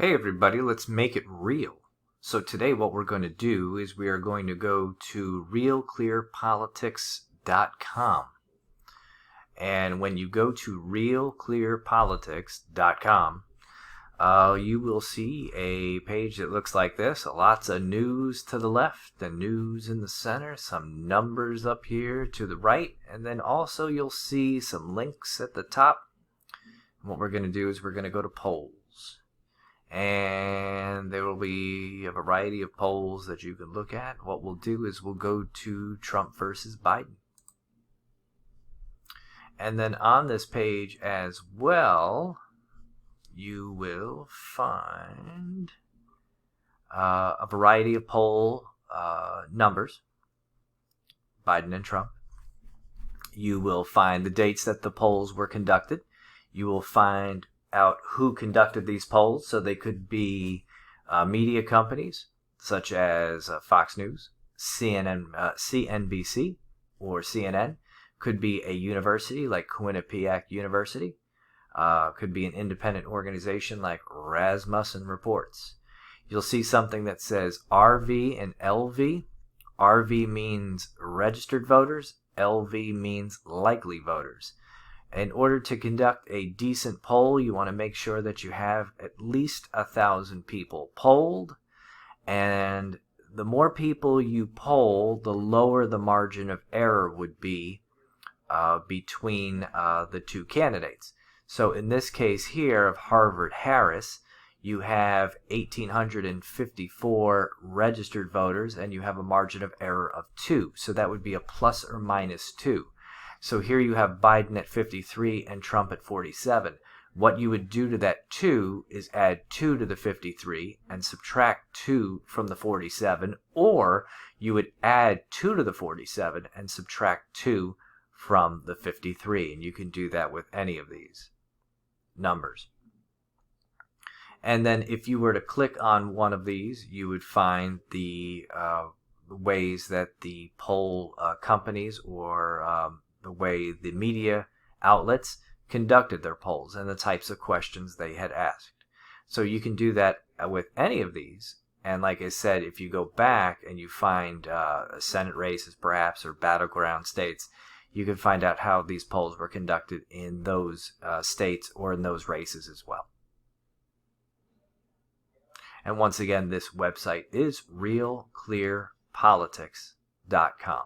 Hey everybody, let's make it real. So today what we're going to do is we are going to go to realclearpolitics.com. And when you go to realclearpolitics.com, you will see a page that looks like this. Lots of news to the left, the news in the center, some numbers up here to the right, and then also you'll see some links at the top. And what we're going to do is we're going to go to polls. And there will be a variety of polls that you can look at. What we'll do is we'll go to Trump versus Biden. And then on this page as well, you will find a variety of poll numbers, Biden and Trump. You will find the dates that the polls were conducted. You will find out who conducted these polls, so they could be media companies such as Fox News, CNBC, or CNN. Could be a university like Quinnipiac University. Could be an independent organization like Rasmussen Reports. You'll see something that says RV and LV. RV means registered voters. LV means likely voters. In order to conduct a decent poll, you want to make sure that you have at least 1,000 people polled. And the more people you poll, the lower the margin of error would be between the two candidates. So in this case here of Harvard-Harris, you have 1,854 registered voters, and you have a margin of error of 2. So that would be a plus or minus 2. So here you have Biden at 53 and Trump at 47. What you would do to that 2 is add 2 to the 53 and subtract 2 from the 47, or you would add 2 to the 47 and subtract 2 from the 53. And you can do that with any of these numbers. And then if you were to click on one of these, you would find the ways that the poll companies or the way the media outlets conducted their polls and the types of questions they had asked. So you can do that with any of these. And like I said, if you go back and you find Senate races perhaps or battleground states, you can find out how these polls were conducted in those states or in those races as well. And once again, this website is realclearpolitics.com.